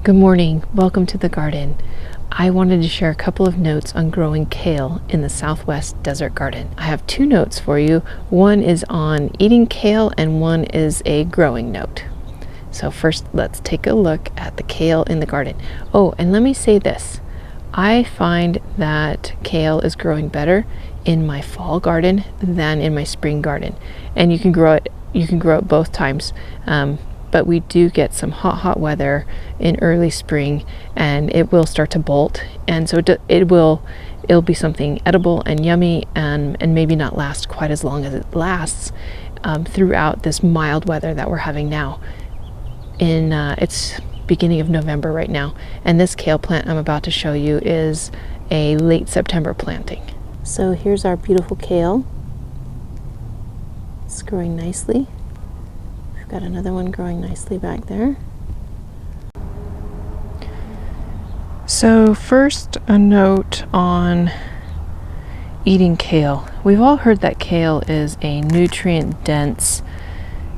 Good morning, welcome to the garden. I wanted to share a couple of notes on growing kale in the Southwest Desert Garden. I have two notes for you. One is on eating kale and one is a growing note. So first, let's take a look at the kale in the garden. Oh, and let me say this. I find that kale is growing better in my fall garden than in my spring garden. And you can grow it both times. But we do get some hot weather in early spring and it will start to bolt, and so it'll be something edible and yummy and maybe not last quite as long as it lasts throughout this mild weather that we're having now. It's beginning of November right now, and this kale plant I'm about to show you is a late September planting. So here's our beautiful kale. It's growing nicely. Got another one growing nicely back there. So first, a note on eating kale. We've all heard that kale is a nutrient-dense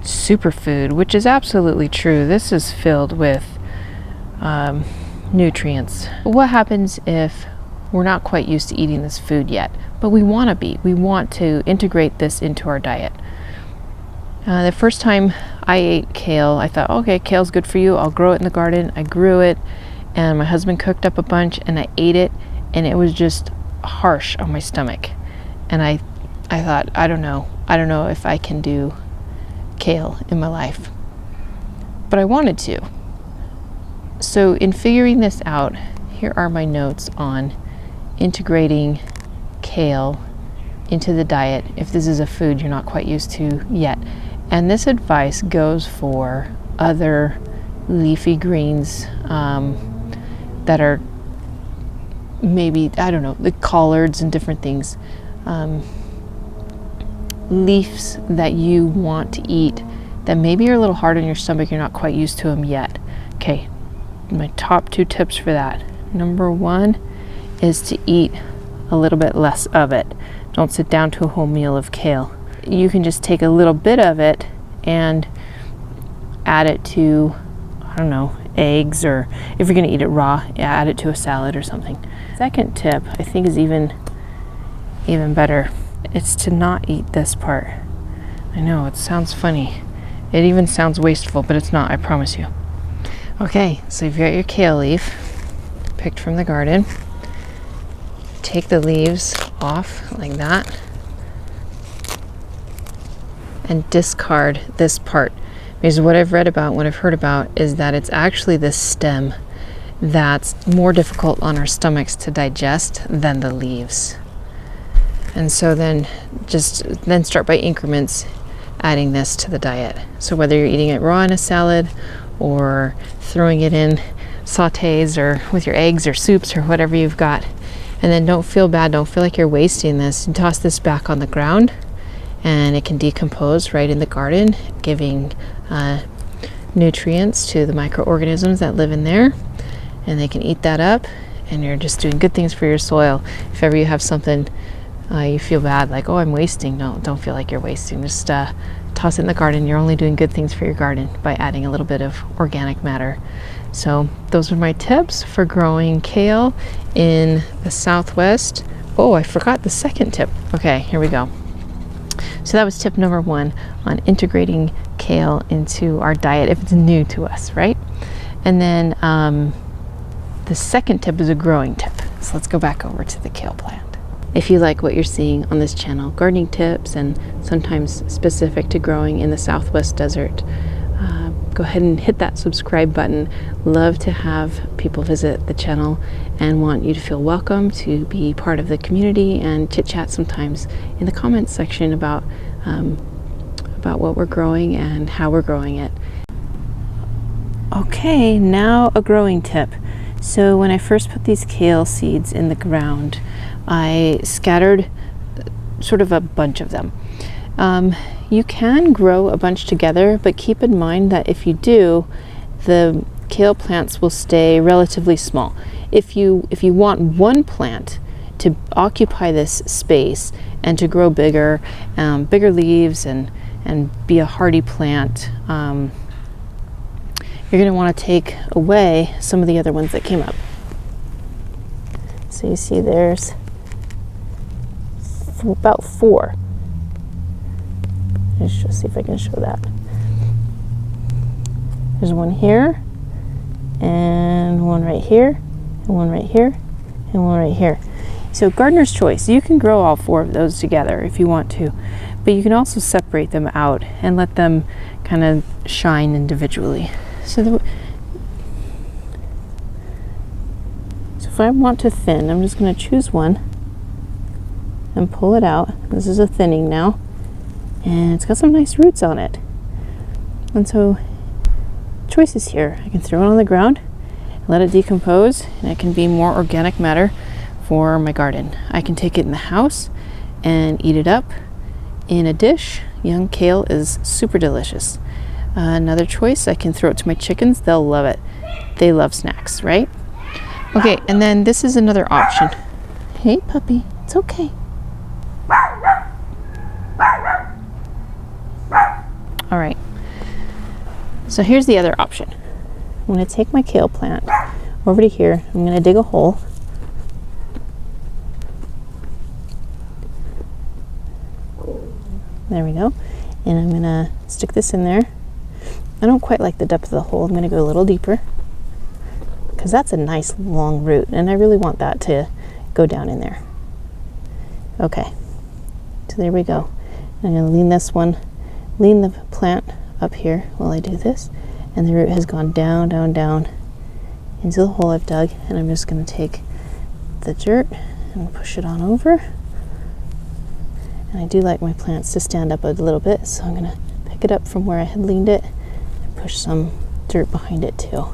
superfood, which is absolutely true. This is filled with nutrients. What happens if we're not quite used to eating this food yet, but we want to be? We want to integrate this into our diet. The first time I ate kale, I thought, okay, kale's good for you. I'll grow it in the garden. I grew it, and my husband cooked up a bunch, and I ate it, and it was just harsh on my stomach. And I thought, I don't know if I can do kale in my life. But I wanted to. So in figuring this out, here are my notes on integrating kale into the diet if this is a food you're not quite used to yet. And this advice goes for other leafy greens that are maybe, I don't know, the collards and different things. Leaves that you want to eat that maybe are a little hard on your stomach, you're not quite used to them yet. Okay, my top two tips for that. Number one is to eat a little bit less of it. Don't sit down to a whole meal of kale. You can just take a little bit of it and add it to, I don't know, eggs, or if you're going to eat it raw, add it to a salad or something. Second tip, I think, is even better. It's to not eat this part. I know, it sounds funny. It even sounds wasteful, but it's not, I promise you. Okay, so you've got your kale leaf picked from the garden. Take the leaves off like that and discard this part, because what I've read about, what I've heard about, is that it's actually this stem that's more difficult on our stomachs to digest than the leaves. And so then start by increments adding this to the diet. So whether you're eating it raw in a salad or throwing it in sautés or with your eggs or soups or whatever you've got. And then don't feel bad, don't feel like you're wasting this. You toss this back on the ground and it can decompose right in the garden, giving nutrients to the microorganisms that live in there, and they can eat that up, and you're just doing good things for your soil. If ever you have something you feel bad, like, oh, I'm wasting, no, don't feel like you're wasting. Just toss it in the garden. You're only doing good things for your garden by adding a little bit of organic matter. So those are my tips for growing kale in the Southwest. Oh, I forgot the second tip. Okay, here we go. So that was tip number one on integrating kale into our diet if it's new to us, right? And then the second tip is a growing tip. So let's go back over to the kale plant. If you like what you're seeing on this channel, gardening tips and sometimes specific to growing in the Southwest Desert, go ahead and hit that subscribe button. Love to have people visit the channel and want you to feel welcome to be part of the community and chit chat sometimes in the comments section about what we're growing and how we're growing it. Okay, now a growing tip. So when I first put these kale seeds in the ground, I scattered sort of a bunch of them. You can grow a bunch together, but keep in mind that if you do, the kale plants will stay relatively small. If you want one plant to occupy this space and to grow bigger, bigger leaves and be a hardy plant, you're going to want to take away some of the other ones that came up. So you see there's about 4. Let's just see if I can show that. There's one here, and one right here, and one right here, and one right here. So gardener's choice. You can grow all 4 of those together if you want to, but you can also separate them out and let them kind of shine individually. So if I want to thin, I'm just going to choose one and pull it out. This is a thinning now, and it's got some nice roots on it. And so choices here. I can throw it on the ground, let it decompose, and it can be more organic matter for my garden. I can take it in the house and eat it up in a dish. Young kale is super delicious. Another choice, I can throw it to my chickens. They'll love it. They love snacks, right? Okay, and then this is another option. Hey, puppy, it's okay. All right. So here's the other option. I'm going to take my kale plant over to here. I'm going to dig a hole. There we go. And I'm going to stick this in there. I don't quite like the depth of the hole. I'm going to go a little deeper because that's a nice long root, and I really want that to go down in there. Okay, so there we go. I'm going to lean the plant up here while I do this, and the root has gone down, down, down into the hole I've dug, and I'm just going to take the dirt and push it on over. And I do like my plants to stand up a little bit, so I'm going to pick it up from where I had leaned it and push some dirt behind it too.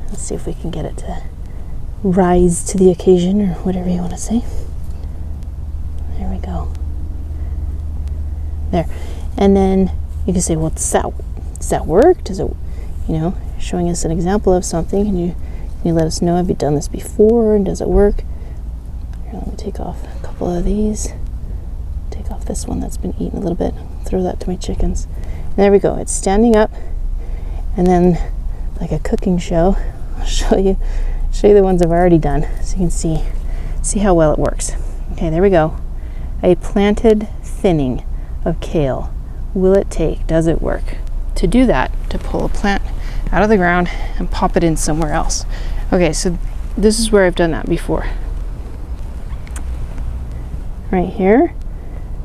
Let's see if we can get it to rise to the occasion, or whatever you want to say. There we go. There. And then you can say, well, does that work? Does it, showing us an example of something. Can you let us know, have you done this before, and does it work? Here, let me take off a couple of these. Take off this one that's been eaten a little bit. Throw that to my chickens. And there we go. It's standing up. And then, like a cooking show, I'll show you the ones I've already done, so you can see how well it works. Okay, there we go. A planted thinning of kale. Will it take? Does it work? To do that, to pull a plant out of the ground and pop it in somewhere else. Okay, so this is where I've done that before. Right here,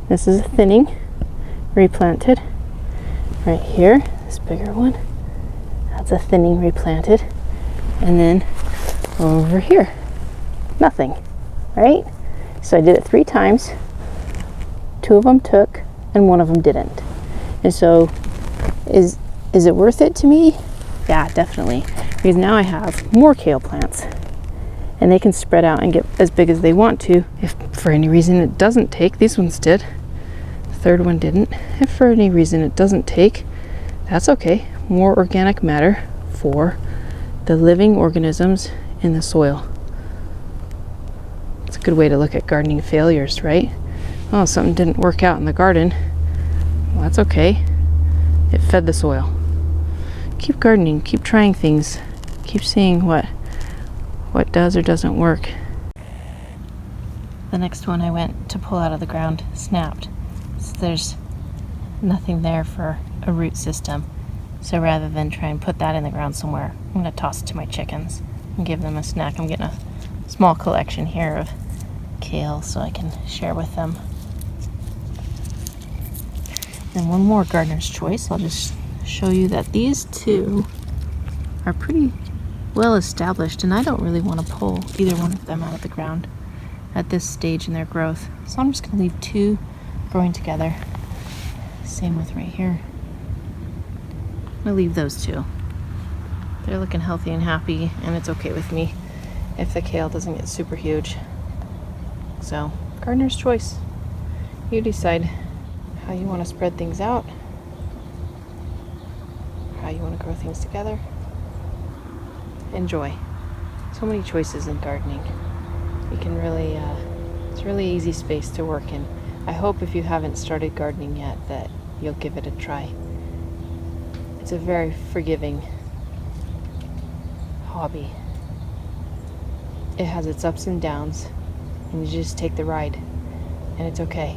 this is a thinning, replanted. Right here, this bigger one, that's a thinning replanted. And then over here, nothing, right? So I did it 3 times. 2 of them took and 1 of them didn't. And so is it worth it to me? Yeah, definitely. Because now I have more kale plants, and they can spread out and get as big as they want to. If for any reason it doesn't take, these ones did. The 3rd one didn't. If for any reason it doesn't take, that's okay. More organic matter for the living organisms in the soil. It's a good way to look at gardening failures, right? Oh, something didn't work out in the garden. Well, that's okay. It fed the soil. Keep gardening, keep trying things, keep seeing what does or doesn't work. The next one I went to pull out of the ground snapped. So there's nothing there for a root system. So rather than try and put that in the ground somewhere, I'm going to toss it to my chickens and give them a snack. I'm getting a small collection here of kale so I can share with them. And one more gardener's choice. I'll just show you that these 2 are pretty well established, and I don't really want to pull either one of them out of the ground at this stage in their growth. So I'm just going to leave 2 growing together. Same with right here. I'm going to leave those 2. They're looking healthy and happy, and it's okay with me if the kale doesn't get super huge. So, gardener's choice. You decide how you want to spread things out, how you want to grow things together. Enjoy. So many choices in gardening. You can really, it's a really easy space to work in. I hope if you haven't started gardening yet that you'll give it a try. It's a very forgiving hobby. It has its ups and downs, and you just take the ride, and it's okay.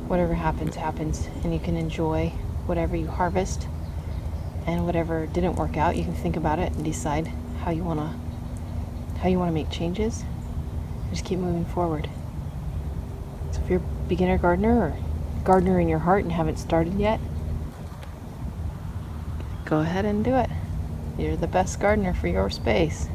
Whatever happens, happens, and you can enjoy whatever you harvest, and whatever didn't work out, you can think about it and decide how you want to make changes. Just keep moving forward. So if you're a beginner gardener or gardener in your heart and haven't started yet, go ahead and do it. You're the best gardener for your space.